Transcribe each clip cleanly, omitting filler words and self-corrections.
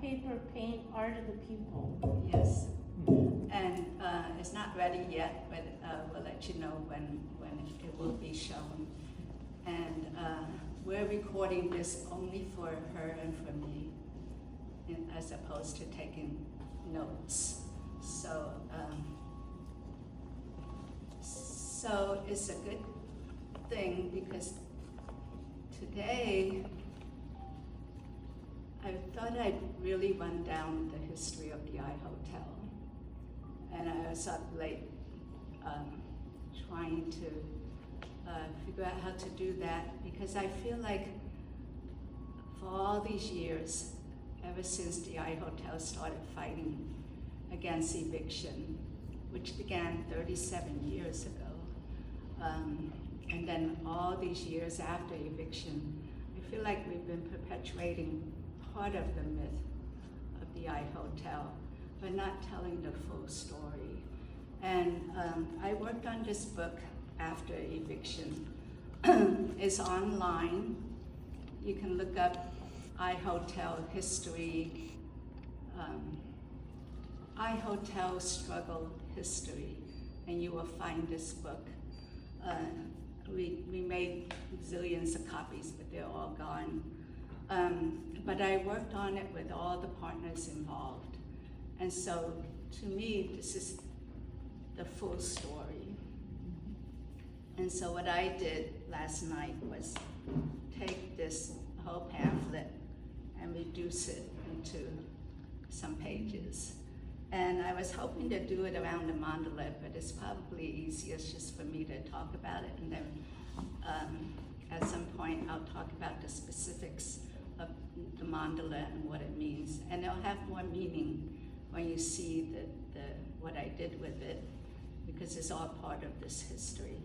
paper paint art of the people. Yes. And it's not ready yet, but we'll let you know when it will be shown. And we're recording this only for her and for me, as opposed to taking notes. So it's a good thing, because today I thought I'd really run down the history of the I-Hotel. And I was up late trying to figure out how to do that, because I feel like for all these years, ever since the I-Hotel started fighting against eviction, which began 37 years ago, and then all these years after eviction, I feel like we've been perpetuating part of the myth of the I-Hotel, but not telling the full story. And I worked on this book after eviction. It's online. You can look up I-Hotel history, I-Hotel struggle history, and you will find this book. We made zillions of copies, but they're all gone. But I worked on it with all the partners involved. And so, to me, this is the full story. And so what I did last night was take this whole pamphlet and reduce it into some pages. And I was hoping to do it around the Mandala, but it's probably easiest just for me to talk about it, and then at some point I'll talk about the specifics of the Mandala and what it means. And it'll have more meaning when you see what I did with it, because it's all part of this history.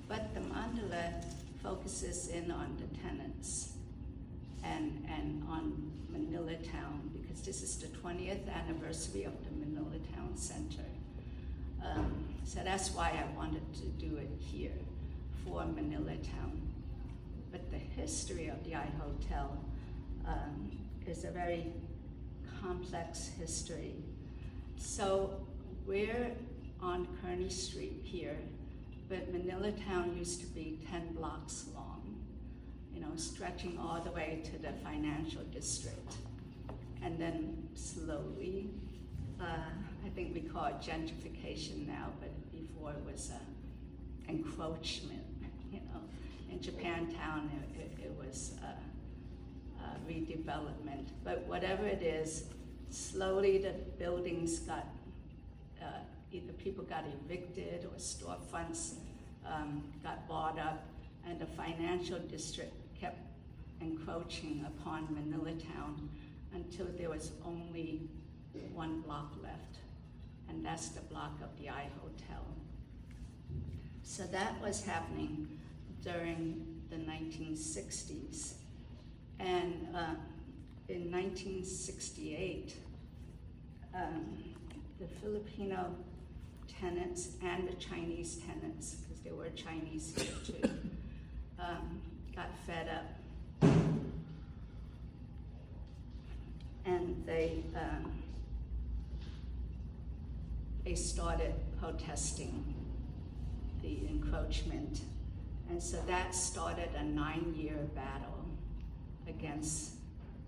But the Mandala focuses in on the tenants and on Manilatown, because this is the 20th anniversary of the Manilatown Center. So that's why I wanted to do it here for Manilatown. But the history of the I-Hotel is a very complex history. So we're on Kearny Street here, but Manilatown used to be 10 blocks long, stretching all the way to the financial district. And then slowly, I think we call it gentrification now, but before it was encroachment. In Japantown, it was redevelopment. But whatever it is, slowly the buildings got, either people got evicted or storefronts got bought up, and the financial district kept encroaching upon Manilatown until there was only one block left, and that's the block of the I-Hotel. So that was happening during the 1960s. And in 1968, the Filipino tenants and the Chinese tenants, because there were Chinese here too, got fed up. And they started protesting the encroachment. And so that started a 9-year battle against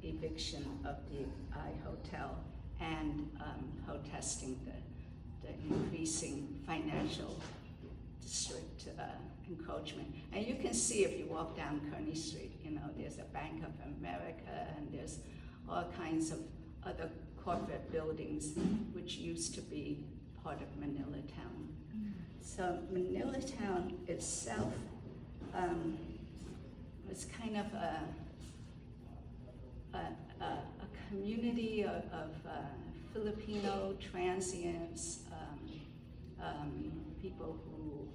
eviction of the I-Hotel and protesting the increasing financial district encroachment. And you can see if you walk down Kearny Street, there's a Bank of America, and there's all kinds of other corporate buildings which used to be part of Manilatown. So Manilatown itself was kind of a community of Filipino transients, people who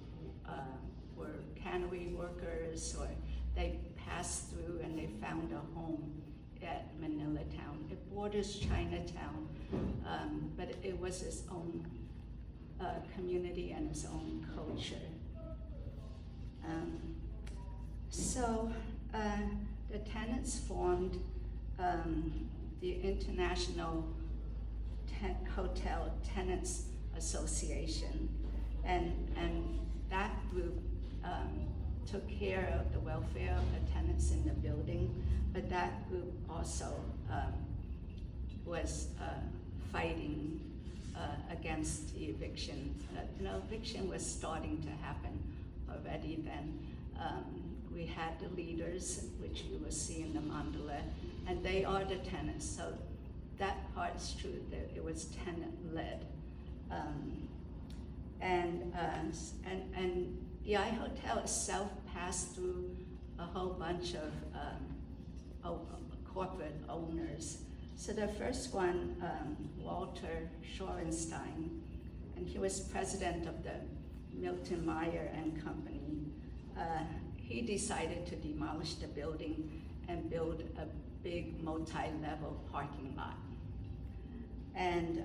were cannery workers, or they passed through and they found a home at Manilatown. It borders Chinatown, but it was its own community and its own culture. So the tenants formed the International Hotel Tenants Association, and that group took care of the welfare of the tenants in the building, but that group also was fighting against the eviction. Eviction was starting to happen already then. We had the leaders, which you will see in the Mandala, and they are the tenants. So that part is true, that it was tenant-led. And the iHotel itself passed through a whole bunch of corporate owners. So the first one, Walter Shorenstein, and he was president of the Milton Meyer and Company. He decided to demolish the building and build a big multi-level parking lot. And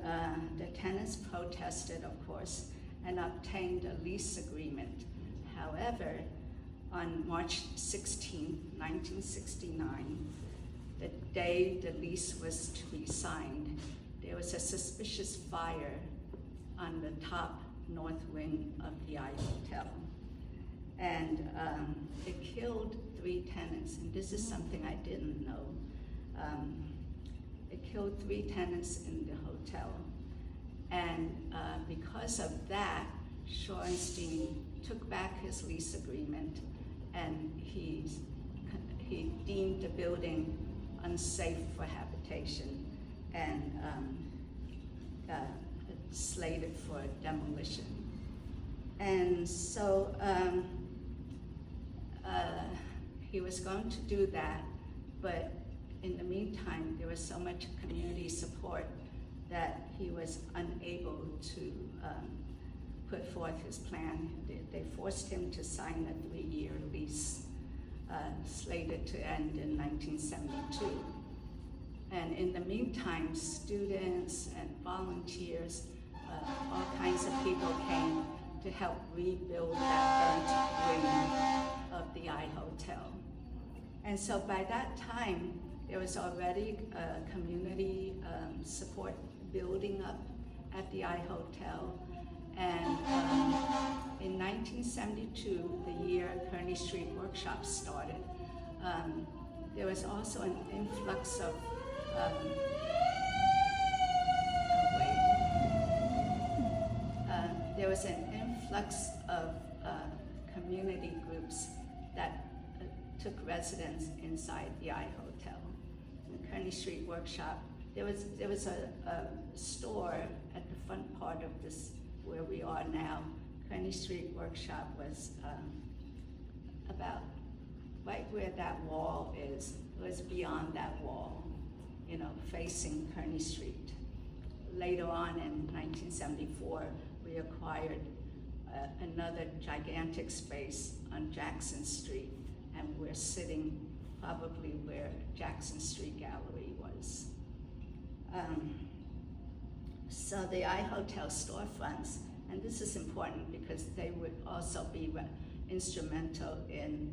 the tenants protested, of course, and obtained a lease agreement. However, on March 16, 1969, the day the lease was to be signed, there was a suspicious fire on the top north wing of the iHotel. And it killed 3 tenants, and this is something I didn't know. It killed 3 tenants in the hotel. And because of that, Shorenstein took back his lease agreement, and he deemed the building unsafe for habitation and slated for demolition. And so he was going to do that, but in the meantime, there was so much community support that he was unable to put forth his plan. They forced him to sign a 3-year lease slated to end in 1972. And in the meantime, students and volunteers, all kinds of people came to help rebuild that burnt wing of the iHotel. And so by that time, there was already a community support building up at the iHotel. And in 1972, the year Kearny Street Workshop started, there was also an influx of there was an influx of community groups that took residence inside the iHotel. The Kearny Street Workshop, there was a store at the front part of this, where we are now. Kearny Street Workshop was about right where that wall is. It was beyond that wall, facing Kearny Street. Later on in 1974, we acquired another gigantic space on Jackson Street, and we're sitting probably where Jackson Street Gallery was. So the iHotel storefronts, and this is important because they would also be instrumental in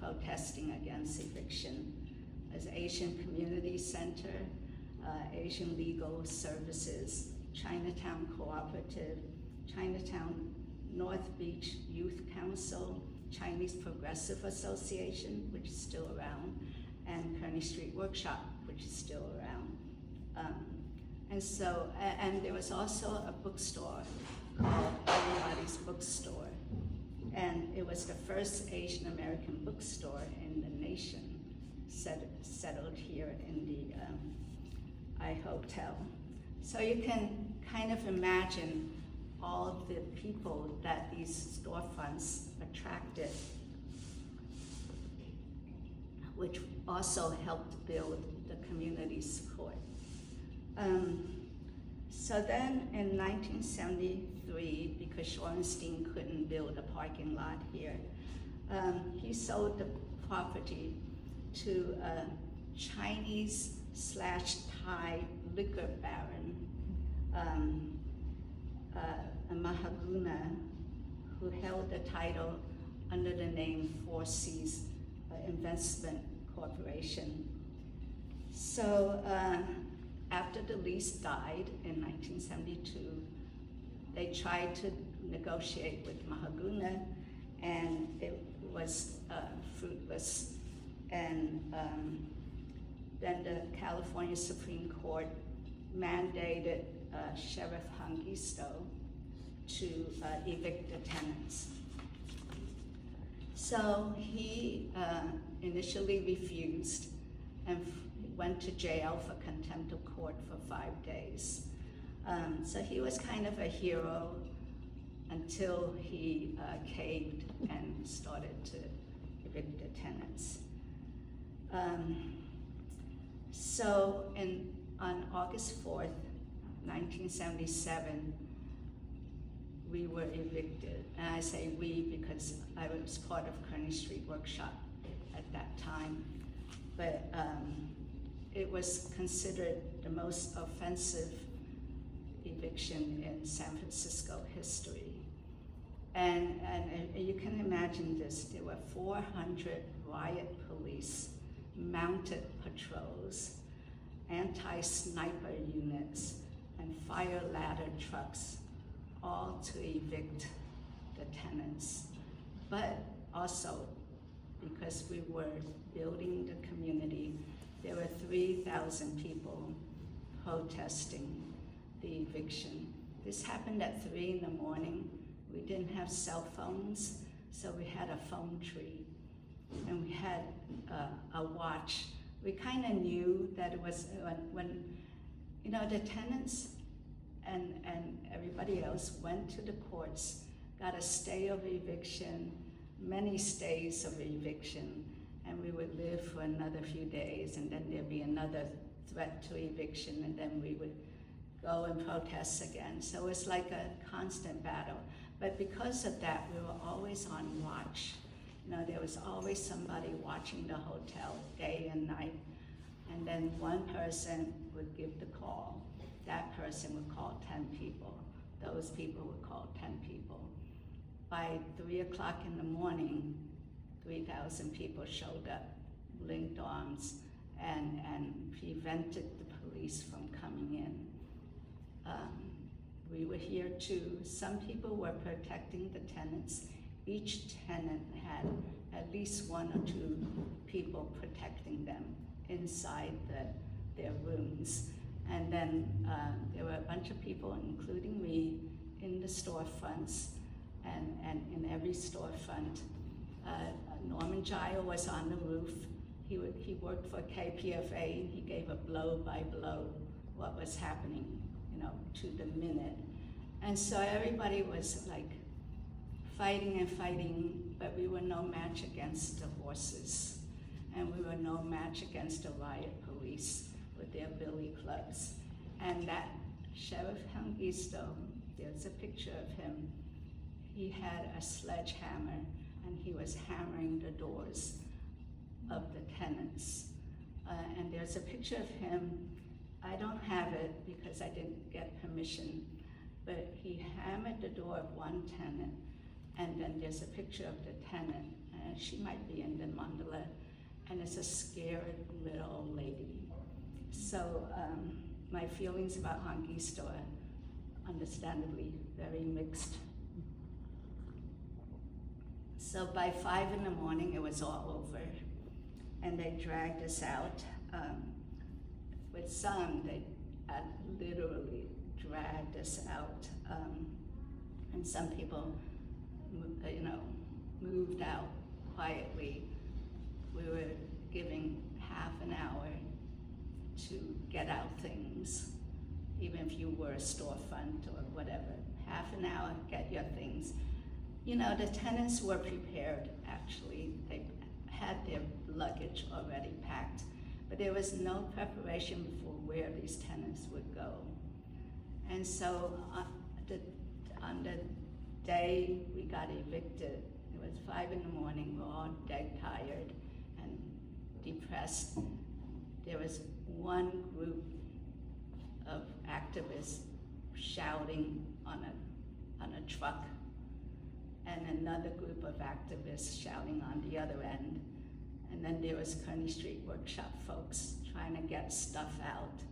protesting against eviction, as Asian Community Center, Asian Legal Services, Chinatown Cooperative, Chinatown North Beach Youth Council, Chinese Progressive Association, which is still around, and Kearny Street Workshop, which is still around. And there was also a bookstore called Everybody's Bookstore. And it was the first Asian American bookstore in the nation, settled here in the iHotel. So you can kind of imagine all the people that these storefronts attracted, which also helped build the community support. So then in 1973, because Shorenstein couldn't build a parking lot here, he sold the property to a Chinese/Thai liquor baron, a Mahaguna, who held the title under the name Four Seas Investment Corporation. So after the lease died in 1972, they tried to negotiate with Mahaguna, and it was fruitless. And then the California Supreme Court mandated Sheriff Hangisto to evict the tenants. So he initially refused and went to jail for contempt of court for 5 days. So he was kind of a hero until he caved and started to evict the tenants. So on August 4th, 1977, we were evicted. And I say we because I was part of Kearney Street Workshop at that time. But it was considered the most offensive eviction in San Francisco history. And you can imagine this, there were 400 riot police, mounted patrols, anti-sniper units, and fire ladder trucks, all to evict the tenants. But also, because we were building the community, there were 3,000 people protesting the eviction. This happened at 3 in the morning. We didn't have cell phones, so we had a phone tree, and we had a watch. We kind of knew that it was when you know, the tenants and everybody else went to the courts, got a stay of eviction, many stays of eviction, and we would live for another few days, and then there'd be another threat to eviction, and then we would go and protest again. So it was like a constant battle. But because of that, we were always on watch. You know, there was always somebody watching the hotel day and night. And then one person would give the call. That person would call 10 people. Those people would call 10 people. By 3 o'clock in the morning, 3,000 people showed up, linked arms, and prevented the police from coming in. We were here too. Some people were protecting the tenants. Each tenant had at least 1 or 2 people protecting them inside their rooms. And then there were a bunch of people, including me, in the storefronts, and in every storefront. Norman Giles was on the roof. He worked for KPFA. He gave a blow by blow what was happening, you know, to the minute. And so everybody was like fighting and fighting, but we were no match against the horses. And we were no match against the riot police with their billy clubs. And that Sheriff Hangisto, there's a picture of him. He had a sledgehammer, and he was hammering the doors of the tenants. And there's a picture of him. I don't have it because I didn't get permission, but he hammered the door of one tenant, and then there's a picture of the tenant, and she might be in the Mandala, and it's a scared little old lady. So my feelings about Hangisto are understandably very mixed. So by 5 in the morning, it was all over, and they dragged us out. With some, they literally dragged us out, and some people, you know, moved out quietly. We were giving half an hour to get out things, even if you were a storefront or whatever. Half an hour, get your things. You know, the tenants were prepared, actually. They had their luggage already packed, but there was no preparation for where these tenants would go. And so on the day we got evicted, it was 5 in the morning, we're all dead tired and depressed. There was one group of activists shouting on a truck, and another group of activists shouting on the other end. And then there was Kearney Street Workshop folks trying to get stuff out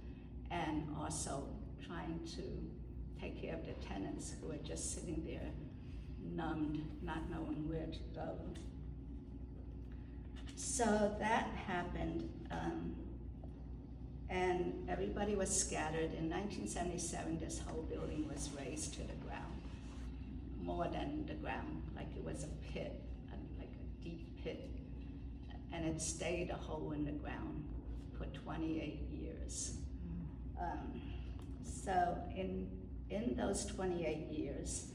and also trying to take care of the tenants who were just sitting there numbed, not knowing where to go. So that happened, and everybody was scattered. In 1977, this whole building was razed to the ground, more than the ground, like it was a pit, like a deep pit, and it stayed a hole in the ground for 28 years. So in those 28 years,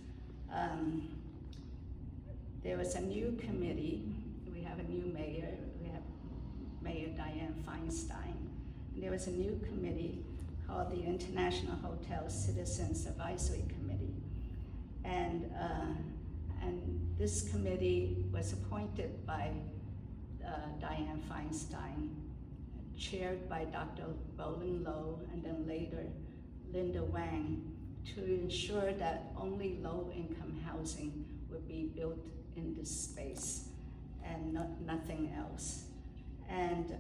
there was a new committee. We have a new mayor. We have Mayor Dianne Feinstein. There was a new committee called the International Hotel Citizens Advisory Committee. And this committee was appointed by Dianne Feinstein, chaired by Dr. Roland Lowe, and then later Linda Wang, to ensure that only low-income housing would be built in this space and nothing else. And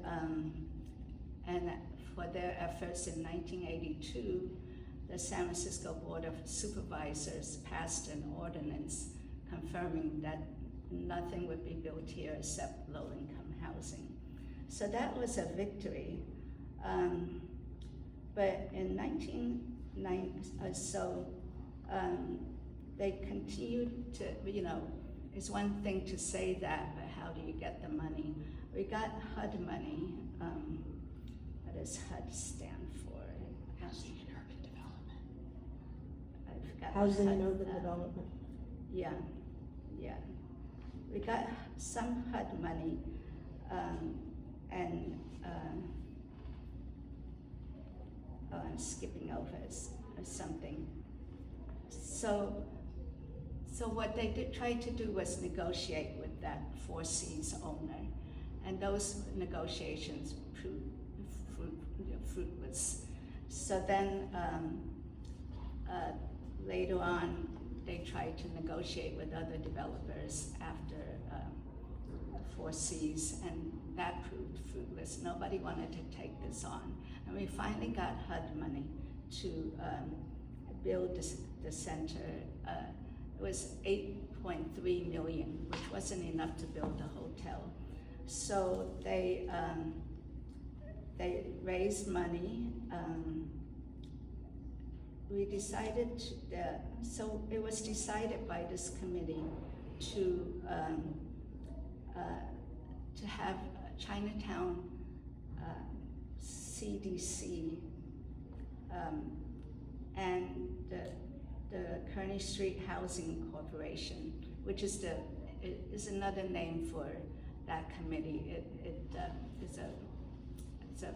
for their efforts in 1982, the San Francisco Board of Supervisors passed an ordinance confirming that nothing would be built here except low-income housing. So that was a victory. But in 1990, they continued to, it's one thing to say that, but how do you get the money? We got HUD money. What does HUD stand for? Housing and Urban Development. I forgot. Housing and HUD, Urban Development. Yeah. We got some HUD money, and I'm skipping over something. So what they did try to do was negotiate with that Four Seas owner, and those negotiations proved fruitless. So then later on, they tried to negotiate with other developers after Four Seas, and that proved fruitless. Nobody wanted to take this on. And we finally got HUD money to build the center. It was $8.3 million, which wasn't enough to build a hotel. So they raised money. We decided so it was decided by this committee to have Chinatown CDC and the Kearney Street Housing Corporation, which is another name for that committee. It's a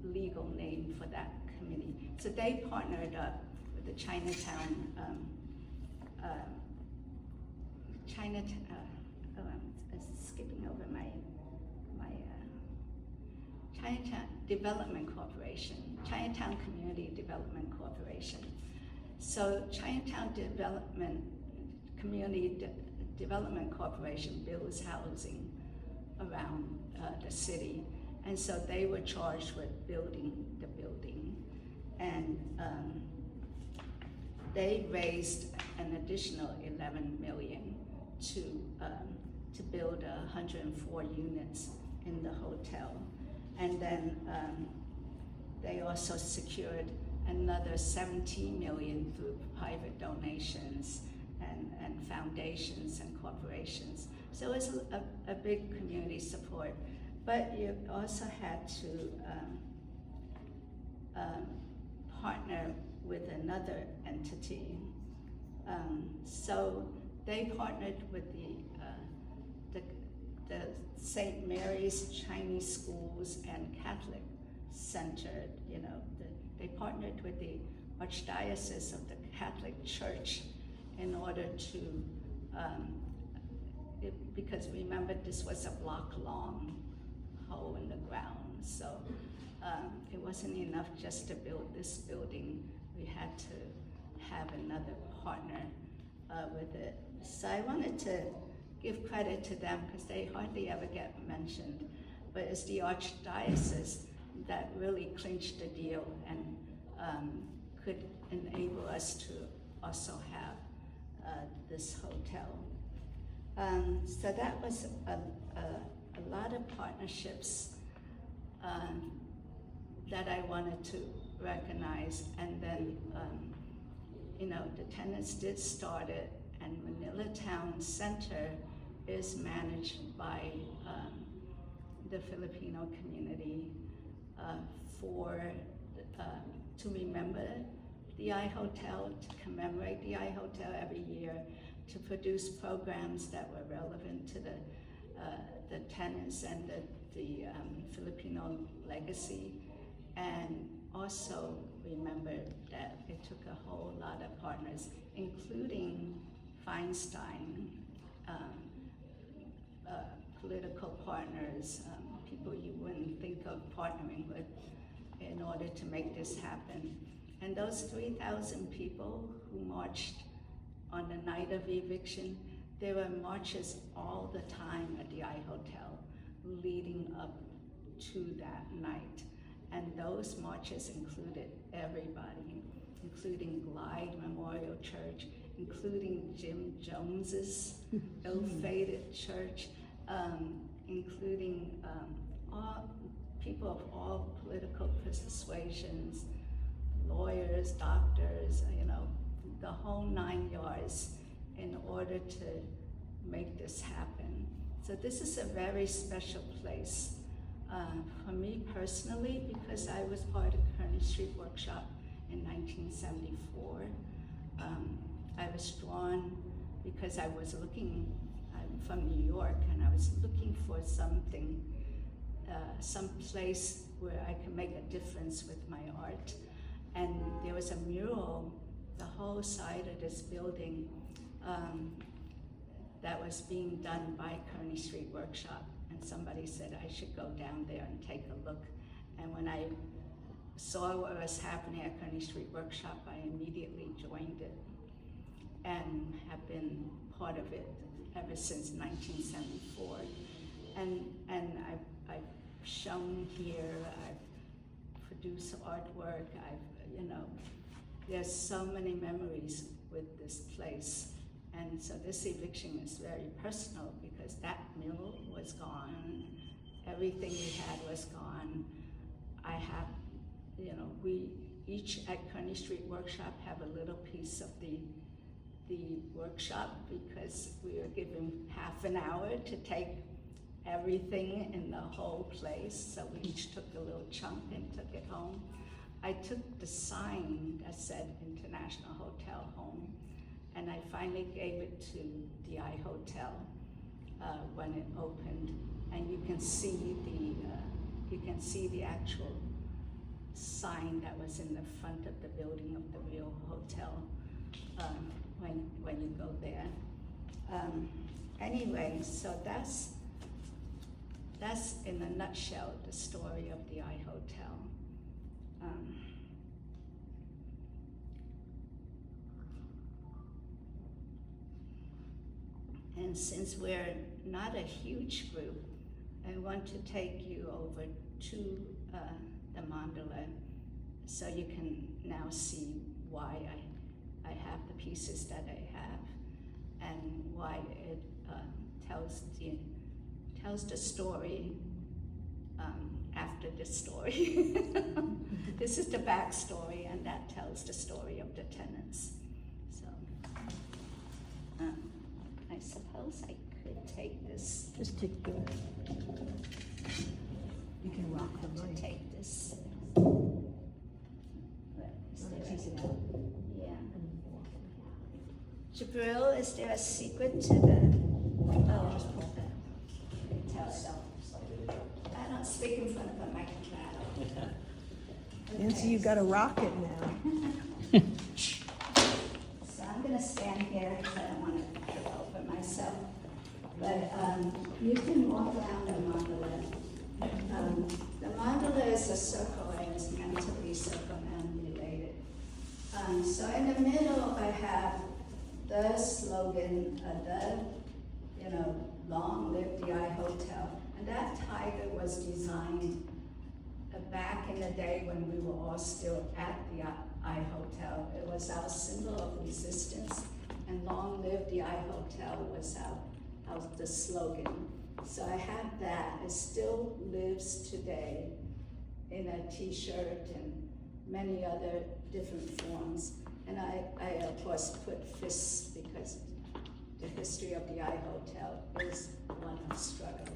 legal name for that committee. So they partnered up with the Chinatown skipping over my Chinatown Development Corporation, Chinatown Community Development Corporation. So Chinatown Community Development Corporation builds housing around the city, and so they were charged with building the building, and they raised an additional $11 million to build 104 units in the hotel. And then they also secured another $17 million through private donations and foundations and corporations. So it was a big community support, but you also had to partner with another entity. So they partnered with the St. Mary's Chinese Schools and Catholic Center. They partnered with the Archdiocese of the Catholic Church in order to, because remember this was a block-long hole in the ground, so it wasn't enough just to build this building. We had to have another partner with it. So I wanted to give credit to them because they hardly ever get mentioned. but it's the archdiocese that really clinched the deal and could enable us to also have this hotel. So that was a lot of partnerships that I wanted to recognize, and then the tenants did start it, and Manilatown Center is managed by the Filipino community to remember the I Hotel, to commemorate the I Hotel every year, to produce programs that were relevant to the tenants and the Filipino legacy, and also remember that it took a whole lot of partners, including Feinstein, political partners, people you wouldn't think of partnering with in order to make this happen. And those 3,000 people who marched on the night of eviction, there were marches all the time at the I Hotel leading up to that night. And those marches included everybody, including Glide Memorial Church, including Jim Jones's ill-fated church, including all people of all political persuasions, lawyers, doctors, the whole 9 yards in order to make this happen. So this is a very special place for me personally, because I was part of Kearny Street Workshop in 1974. I was drawn because I'm from New York, and I was looking for something, some place where I could make a difference with my art. And there was a mural, the whole side of this building, that was being done by Kearny Street Workshop. And somebody said I should go down there and take a look. And when I saw what was happening at Kearny Street Workshop, I immediately joined it and have been part of it ever since 1974. And I've shown here, I've produced artwork, there's so many memories with this place. And so this eviction is very personal because that mill was gone, everything we had was gone. I have, we each at Kearny Street Workshop have a little piece of the workshop because we were given half an hour to take everything in the whole place. So we each took a little chunk and took it home. I took the sign that said International Hotel home, and I finally gave it to the I Hotel when it opened. And you can see the actual sign that was in the front of the building of the real hotel when you go there. Anyway, so that's in a nutshell the story of the I Hotel. And since we're not a huge group, I want to take you over to the Mandala so you can now see why I have the pieces that I have and why it tells the story after the story. This is the backstory, and that tells the story of the tenants. So I suppose I could take this. Just take the, you can rock the To mic. take this. Yeah. Jabril, is there a secret to the? Oh, just pull that. Tell it. I don't speak in front of a microphone. Nancy, you got a rocket now. So I'm gonna stand here because I don't want to trip over myself. But you can walk around the mandala. The mandala is a circle and it's meant to be circumambulated. So in the middle I have the slogan, long live the I Hotel. And that tiger was designed back in the day when we were all still at the I Hotel. It was our symbol of resistance, and long live the I Hotel was the slogan. So I have that. It still lives today in a t-shirt and many other different forms. And I of course put fists because the history of the I Hotel is one of struggle.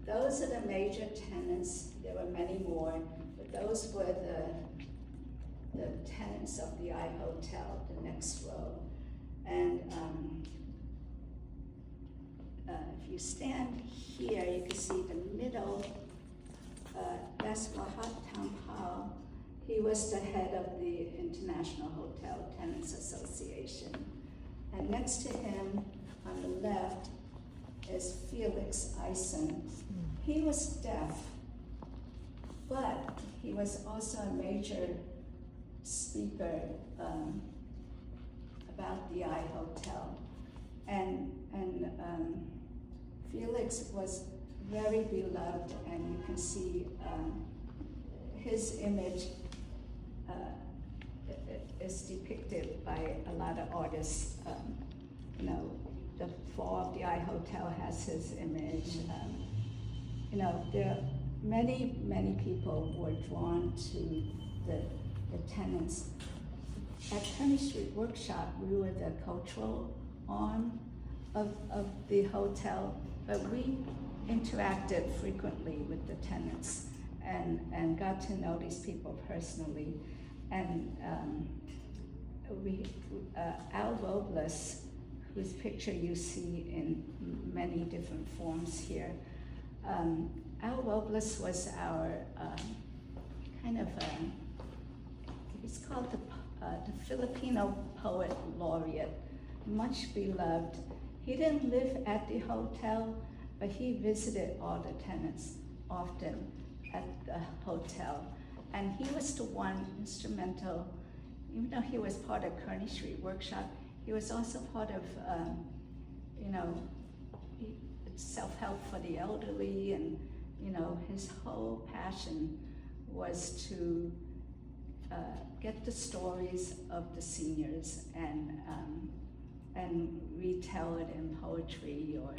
Those are the major tenants. There were many more, but those were the tenants of the I Hotel, the next row. And if you stand here, you can see the middle, that's Wahat Tampao. He was the head of the International Hotel Tenants Association. And next to him, on the left, is Felix Eisen. He was deaf, but he was also a major speaker about the I Hotel. And Felix was very beloved, and you can see his image is depicted by a lot of artists. You know, the fall of the I Hotel has his image. You know, there are many people were drawn to the tenants. At Kearny Street Workshop, we were the cultural arm of the hotel, but we interacted frequently with the tenants and got to know these people personally. And Al Robles, whose picture you see in many different forms here, Al Robles was our kind of he's called the Filipino poet laureate, much beloved. He didn't live at the hotel, but he visited all the tenants often at the hotel. And he was the one instrumental, even though he was part of Kearny Street Workshop, he was also part of, you know, self-help for the elderly, and, you know, his whole passion was to get the stories of the seniors and retell it in poetry or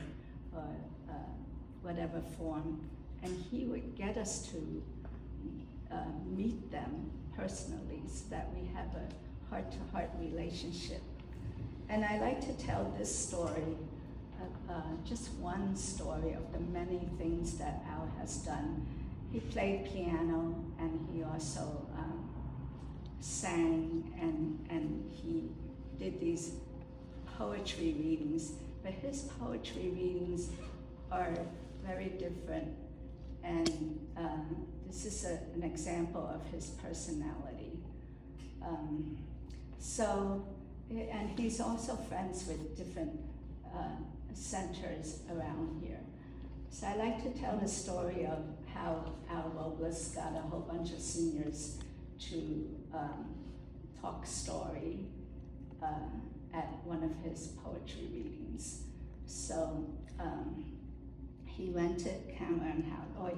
whatever form. And he would get us to meet them personally so that we have a heart-to-heart relationship. And I like to tell this story, just one story of the many things that Al has done. He played piano, and he also sang, and he did these poetry readings, but his poetry readings are very different, and this is an example of his personality. And he's also friends with different centers around here. So I like to tell the story of how Al Robles got a whole bunch of seniors to talk story at one of his poetry readings. So he rented Cameron House, or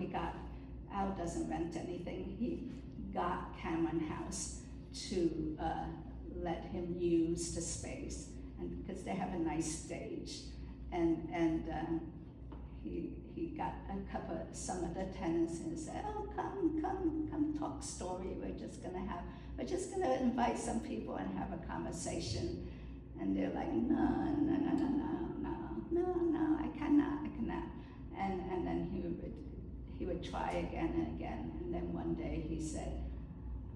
Al doesn't rent anything, he got Cameron House to let him use the space, and because they have a nice stage. And he got some of the tenants and said, oh, come talk story. We're just gonna invite some people and have a conversation. And they're like, no, I cannot. And then he would try again and again. And then one day he said,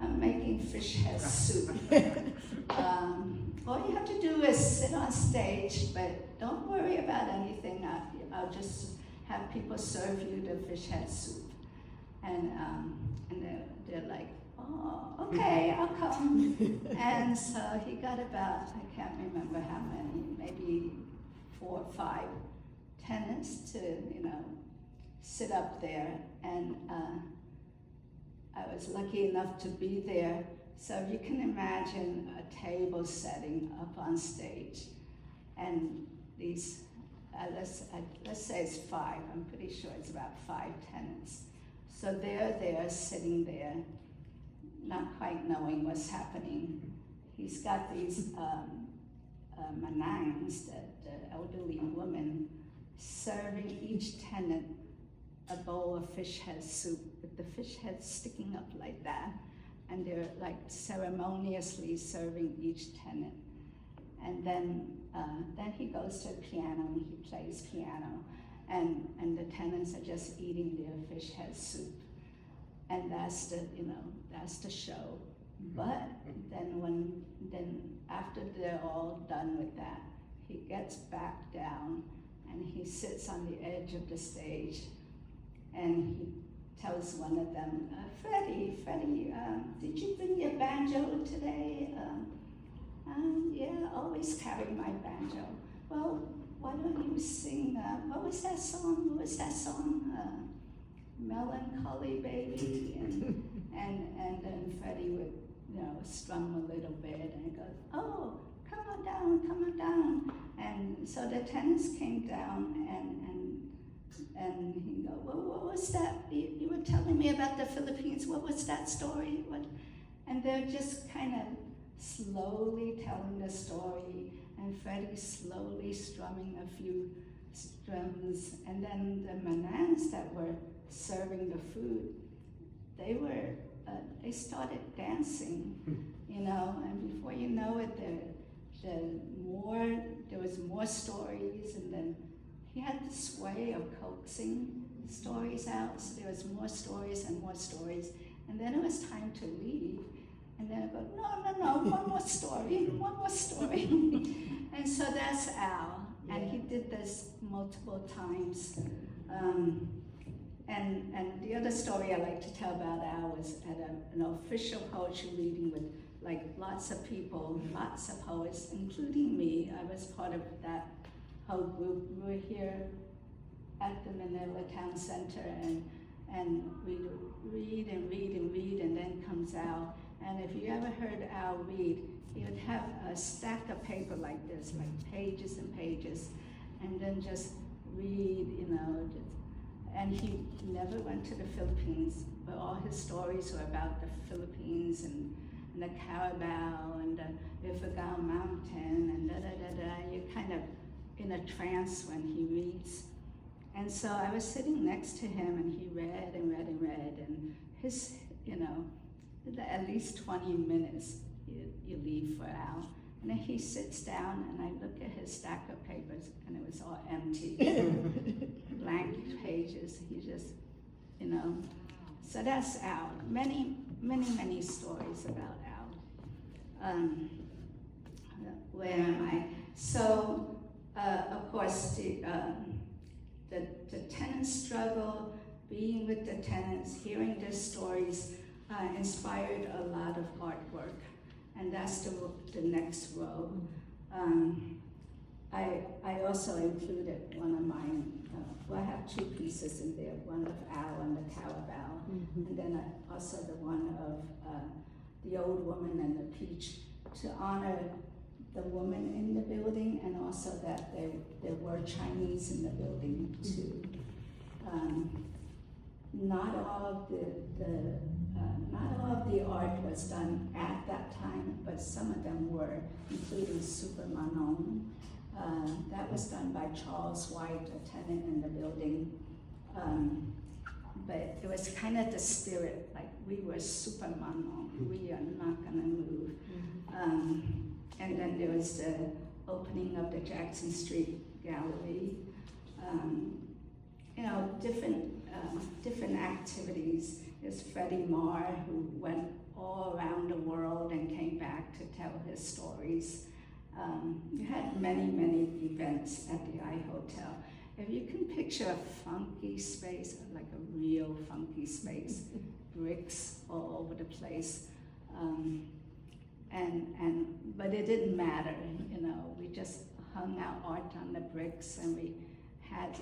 I'm making fish head soup. All you have to do is sit on stage, but don't worry about anything. I'll just have people serve you the fish head soup. And they're like, oh, okay, I'll come. And so he got about, I can't remember how many, maybe 4 or 5 tenants to, sit up there. And I was lucky enough to be there. So you can imagine a table setting up on stage, and these let's say it's 5. I'm pretty sure it's about 5 tenants. So they're there, sitting there, not quite knowing what's happening. He's got these manangs, the elderly woman, serving each tenant a bowl of fish head soup with the fish head sticking up like that. And they're like ceremoniously serving each tenant. And then he goes to the piano and he plays piano. And the tenants are just eating their fish head soup. And that's the show. But then after they're all done with that, he gets back down and he sits on the edge of the stage and he tells one of them, Freddie, did you bring your banjo today? Yeah, always carry my banjo. Well, why don't you sing, what was that song? Melancholy Baby. And then Freddie would, strum a little bit and he goes, oh, come on down. And so the tenants came down and he go, well, what was that? You were telling me about the Philippines. What was that story? And they're just kind of slowly telling the story, and Freddie slowly strumming a few strums. And then the manans that were serving the food, they started dancing, and before you know it, there was more stories, and then he had this way of coaxing stories out, so there was more stories, and then it was time to leave, and then I go, no, one more story, and so that's Al, and he did this multiple times, and the other story I like to tell about Al was at an official poetry reading with like lots of people, lots of poets, including me. I was part of that whole group. We were here at the Manilatown Center, and we read, and then comes Al. And if you ever heard Al read, he would have a stack of paper like this, like pages and pages, and then just read, and he never went to the Philippines, but all his stories were about the Philippines and the Carabao and the Ifugao Mountain and You're kind of in a trance when he reads. And so I was sitting next to him and he read, and his, at least 20 minutes you leave for Al. And then he sits down and I look at his stack of papers and it was all empty, blank pages. He just, so that's Al. Many stories about Al. Where am I? So, of course, the tenant struggle, being with the tenants, hearing their stories, inspired a lot of artwork. And that's the next row. I also included one of mine. I have 2 pieces in there, one of Al and the Carabao, and then also the one of the old woman and the peach, to honor the woman in the building, and also that there were Chinese in the building too. Not all of the art was done at that time, but some of them were, including Super Manon. That was done by Charles White, a tenant in the building. But it was kind of the spirit, like we were Super Manon, we are not gonna move. And then there was the opening of the Jackson Street Gallery. Different activities. There's Freddie Marr, who went all around the world and came back to tell his stories. You had many events at the I Hotel. If you can picture a funky space, like a real funky space, bricks all over the place, but it didn't matter, we just hung out art on the bricks, and we had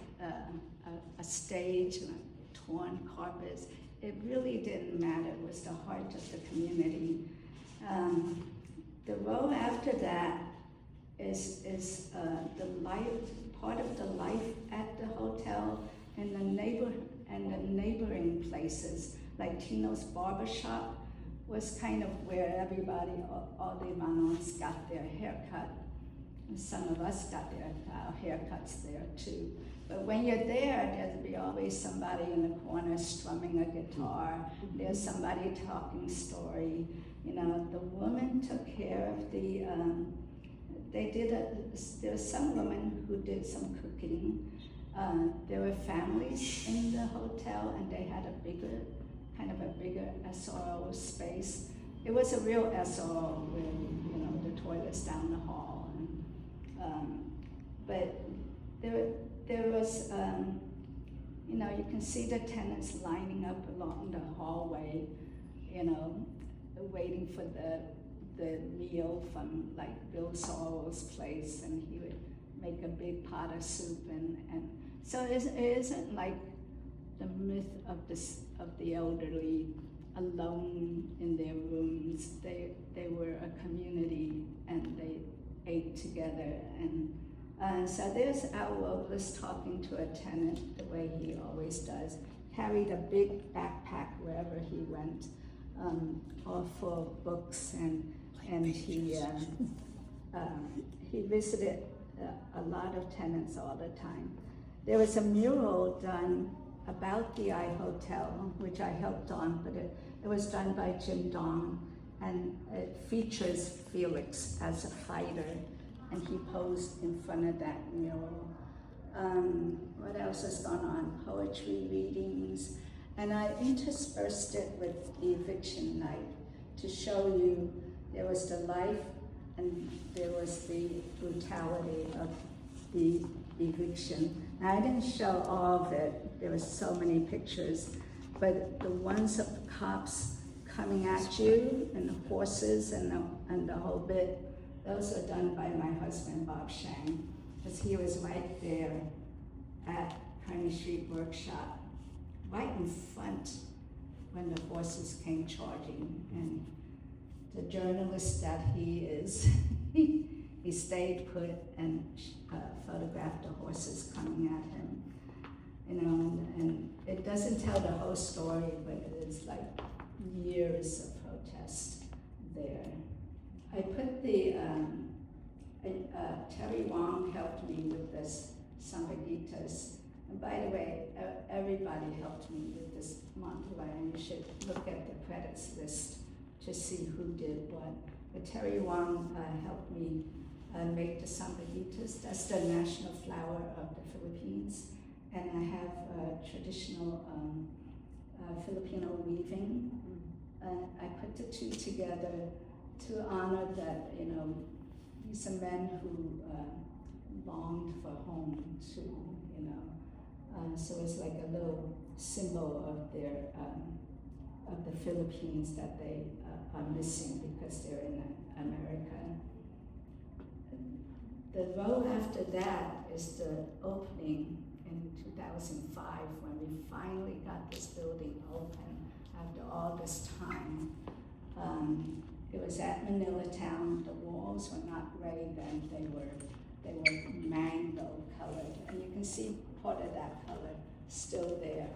a stage and torn carpets. It really didn't matter. It was the heart of the community. The row after that is the life, part of the life at the hotel and the neighboring places, like Tino's Barber Shop was kind of where everybody, all the Manons got their haircut. And some of us got our haircuts there too. But when you're there, there'll be always somebody in the corner strumming a guitar. There's somebody talking story. You know, the woman took care of the, there was some woman who did some cooking. There were families in the hotel and they had a bigger SRO space. It was a real SRO with, you know, the toilets down the hall. But there was, you know, you can see the tenants lining up along the hallway, you know, waiting for the meal from like Bill Sorrell's place, and he would make a big pot of soup, and so it isn't like the myth of the elderly alone in their rooms. They were a community and they ate together, and so there's Al Robles talking to a tenant the way he always does. Carried a big backpack wherever he went, all full of books, and he visited a lot of tenants all the time. There was a mural done about the I Hotel, which I helped on, but it was done by Jim Dong, and it features Felix as a fighter, and he posed in front of that mural. What else has gone on? Poetry readings, and I interspersed it with the eviction night to show you there was the life and there was the brutality of the eviction. Now, I didn't show all of it, there was so many pictures, but the ones of the cops coming at you and the horses and the whole bit, those are done by my husband, Bob Shang, because he was right there at Kearny Street Workshop, right in front when the horses came charging. And the journalist that he is, he stayed put and photographed the horses coming at him. You know, and it doesn't tell the whole story, but it's like years of protest there. I put the, Terry Wong helped me with this Sambagitas. And by the way, everybody helped me with this Mandala, and you should look at the credits list to see who did what. But Terry Wong helped me make the Sambagitas. That's the national flower of the Philippines. And I have traditional Filipino weaving. I put the two together to honor that, you know, these are men who longed for home too, you know. So it's like a little symbol of their, of the Philippines that they are missing because they're in America. The row after that is the opening in 2005 when we finally got this building open after all this time. It was at Manilatown. The walls were not gray then, they were mango colored, and you can see part of that color still there.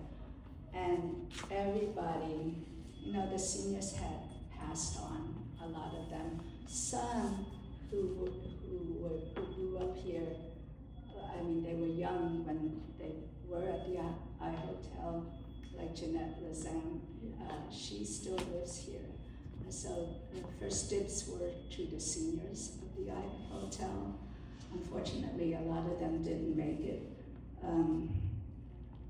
And everybody, you know, the seniors had passed on, a lot of them. Some who grew up here, I mean, they were young when they were at the I Hotel, like Jeanette Lazan, she still lives here. So the first dibs were to the seniors of the I Hotel. Unfortunately, a lot of them didn't make it.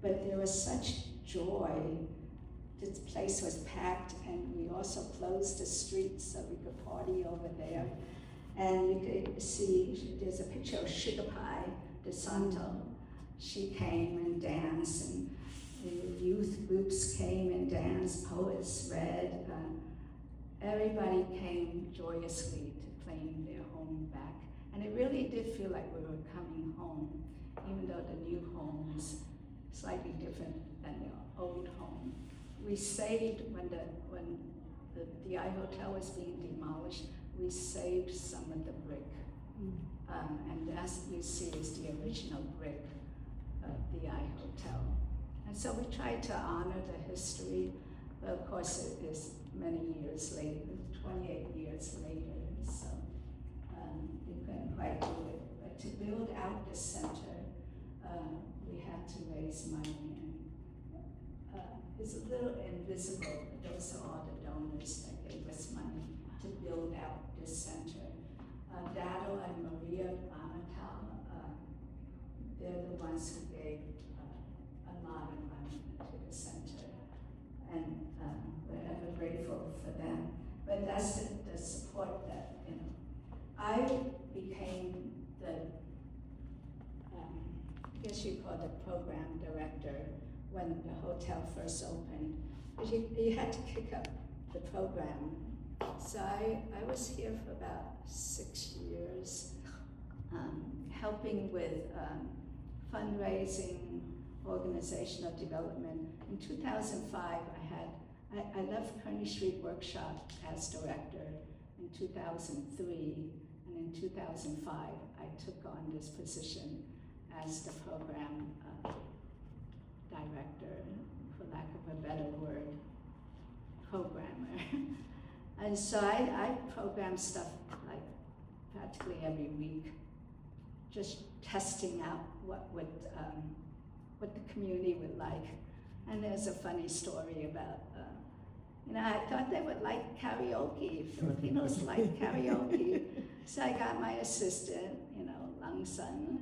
But there was such joy. This place was packed, and we also closed the streets so we could party over there. And you could see, there's a picture of Sugar Pie de Santo. She came and danced, and the youth groups came and danced, poets read. Everybody came joyously to claim their home back. And it really did feel like we were coming home, even though the new home is slightly different than the old home. We saved, when the I Hotel was being demolished, we saved some of the brick And that you see is the original brick of the I Hotel. And so we try to honor the history, but of course it is many years later, 28 years later, so we couldn't quite do it. But to build out the center, we had to raise money, and it's a little invisible, but those are all the donors that gave us money to build out this center. Dado and Maria Manilatown, they're the ones who gave a lot of money to the center, and we're ever grateful for them. But that's the support that, I became the, I guess you call it program director when the hotel first opened. But you had to kick up the program. So I was here for about 6 years, helping with fundraising, organizational development. In 2005, I left Kearney Street Workshop as director in 2003, and in 2005, I took on this position as the program director, for lack of a better word, programmer. And so I program stuff like practically every week, just testing out what the community would like. And there's a funny story about, I thought they would like karaoke. Filipinos like karaoke. So I got my assistant, Lang Sun,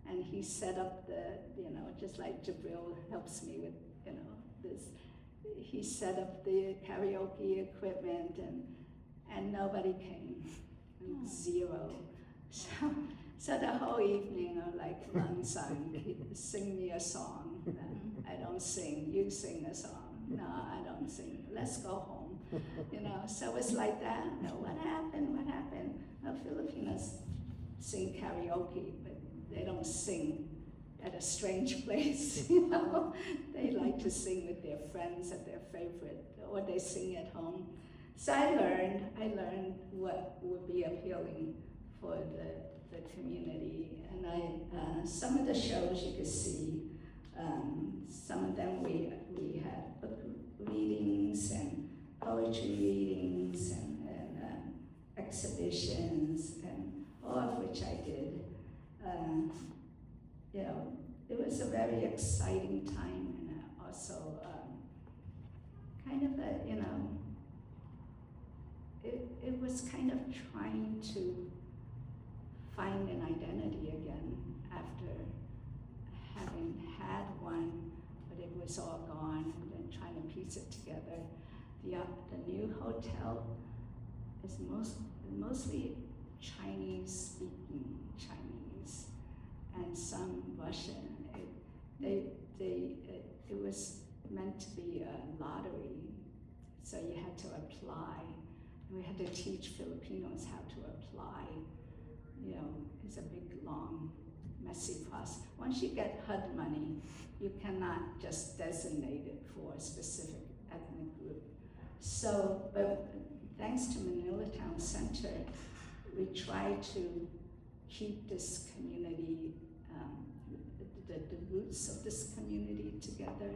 and he set up the, just like Jabril helps me with, this. He set up the karaoke equipment, and nobody came, and zero. So the whole evening, I'm like, Lang Sun, sing me a song. I don't sing, you sing a song. No, I don't sing, let's go home. So it's like that. What happened? Filipinos sing karaoke, but they don't sing at a strange place, They like to sing with their friends at their favorite, or they sing at home. So I learned what would be appealing for the community. And some of the shows you could see, some of them we had book readings and poetry readings and exhibitions, and all of which I did. It was a very exciting time, and also kind of it was kind of trying to find an identity again after having had one, but it was all gone, and then trying to piece it together. The new hotel is mostly Chinese-speaking Chinese, and some Russian. It was meant to be a lottery, so you had to apply. And we had to teach Filipinos how to apply. It's a big, long, messy process. Once you get HUD money, you cannot just designate it for a specific ethnic group. So, but thanks to Manilatown Center, we try to keep this community, the roots of this community together.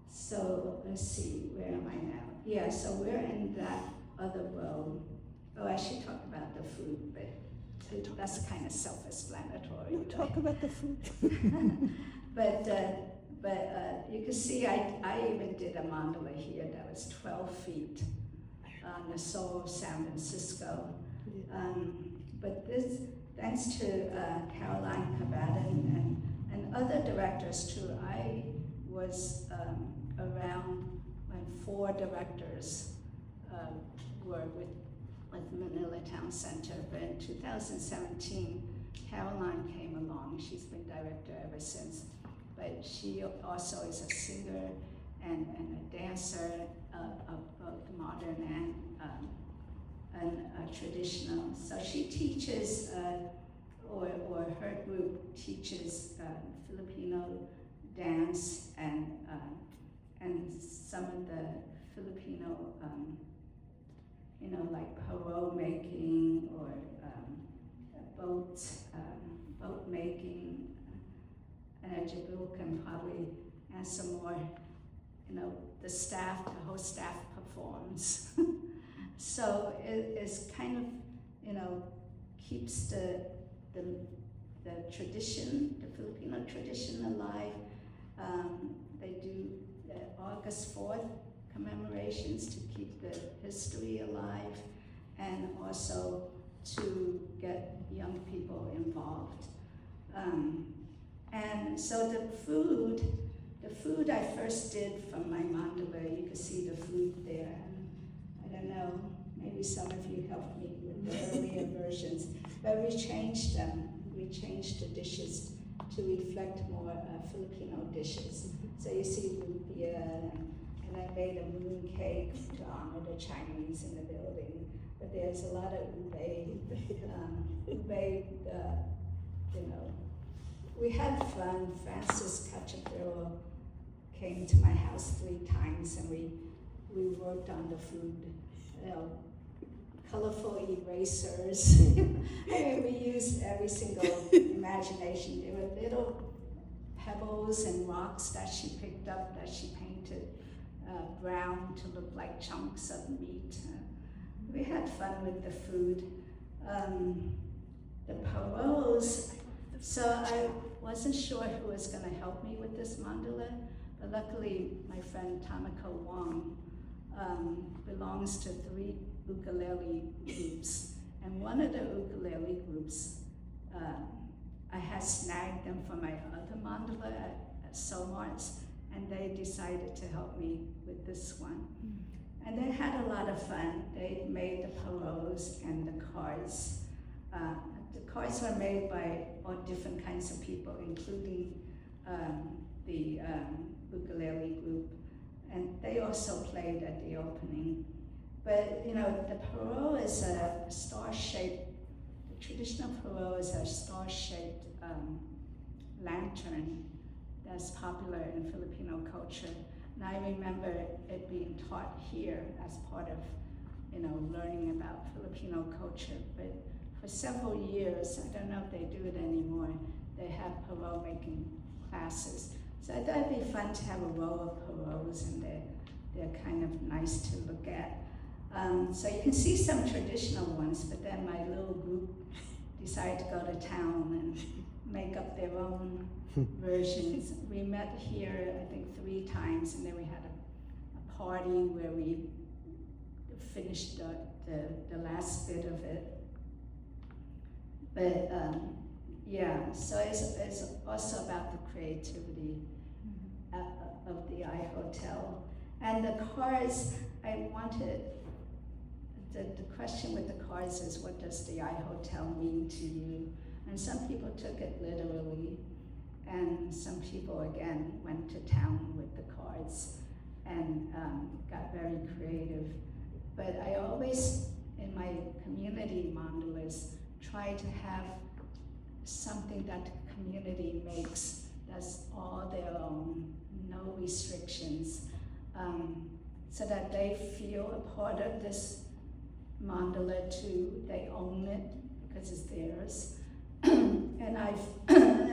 So let's see, where am I now? Yeah, so we're in that other world. Oh, I should talk about the food, but that's kind of self-explanatory. We'll talk about the food. But you can see I even did a mandala here that was 12 feet on the soul of San Francisco. But this, thanks to Caroline Cabatin and other directors too, I was around when 4 directors were with Manilatown Center. But in 2017, Caroline came along. She's been director ever since. But she also is a singer and a dancer of both modern and traditional. So she teaches, or her group teaches Filipino dance and some of the Filipino, like paro making or and some more, the whole staff performs. So it's kind of, keeps the tradition, the Filipino tradition alive. They do the August 4th commemorations to keep the history alive, and also to get young people involved. And so the food I first did from my mandala, you can see the food there. And I don't know, maybe some of you helped me with the earlier versions, but we changed them. We changed the dishes to reflect more Filipino dishes. So you see lumpia, and I made a moon cake to honor the Chinese in the building. But there's a lot of ube, we had fun. Francis Cachapiro came to my house 3 times, and we worked on the food. Colorful erasers. We used every single imagination. There were little pebbles and rocks that she picked up that she painted brown to look like chunks of meat. We had fun with the food. The paroles. So I wasn't sure who was going to help me with this mandala, but luckily my friend Tamako Wong belongs to 3 ukulele groups, and one of the ukulele groups, I had snagged them for my other mandala at Somarts, and they decided to help me with this one. And they had a lot of fun. They made the paroles and the cards. The cards were made by all different kinds of people, including the ukulele group, and they also played at the opening. But the parole is a star-shaped, the traditional parole is a star-shaped lantern that's popular in Filipino culture. And I remember it being taught here as part of, learning about Filipino culture. But for several years, I don't know if they do it anymore, they have parole making classes. So I thought it'd be fun to have a row of paroles, and they're kind of nice to look at. So you can see some traditional ones, but then my little group decided to go to town and make up their own versions. We met here, I think, 3 times, and then we had a party where we finished the last bit of it. But so it's also about the creativity of the iHotel. And the cards, I wanted, the question with the cards is, what does the iHotel mean to you? And some people took it literally, and some people, again, went to town with the cards and got very creative. But I always, in my community mandalas, try to have something that the community makes that's all their own, no restrictions, so that they feel a part of this mandala too. They own it because it's theirs. And I've,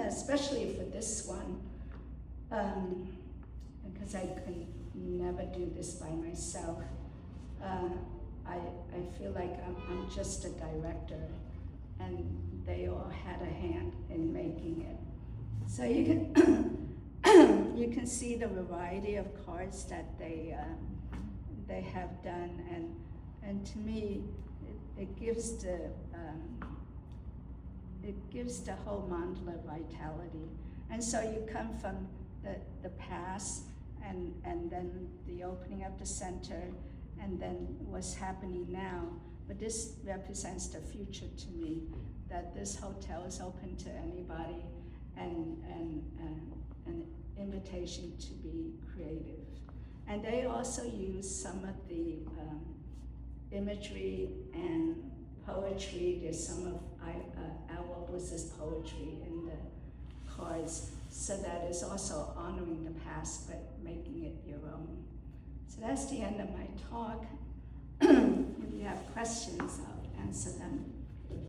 especially for this one, because I could never do this by myself, I feel like I'm just a director, and they all had a hand in making it. So you can you can see the variety of cards that they have done, and to me it gives the whole mandala vitality. And so you come from the past, and then the opening of the center, and then what's happening now. But this represents the future to me, that this hotel is open to anybody, and an invitation to be creative. And they also use some of the imagery and poetry. There's some of Al Busa's poetry in the cards, so that is also honoring the past but making it your own. So that's the end of my talk. If you have questions, I'll answer them.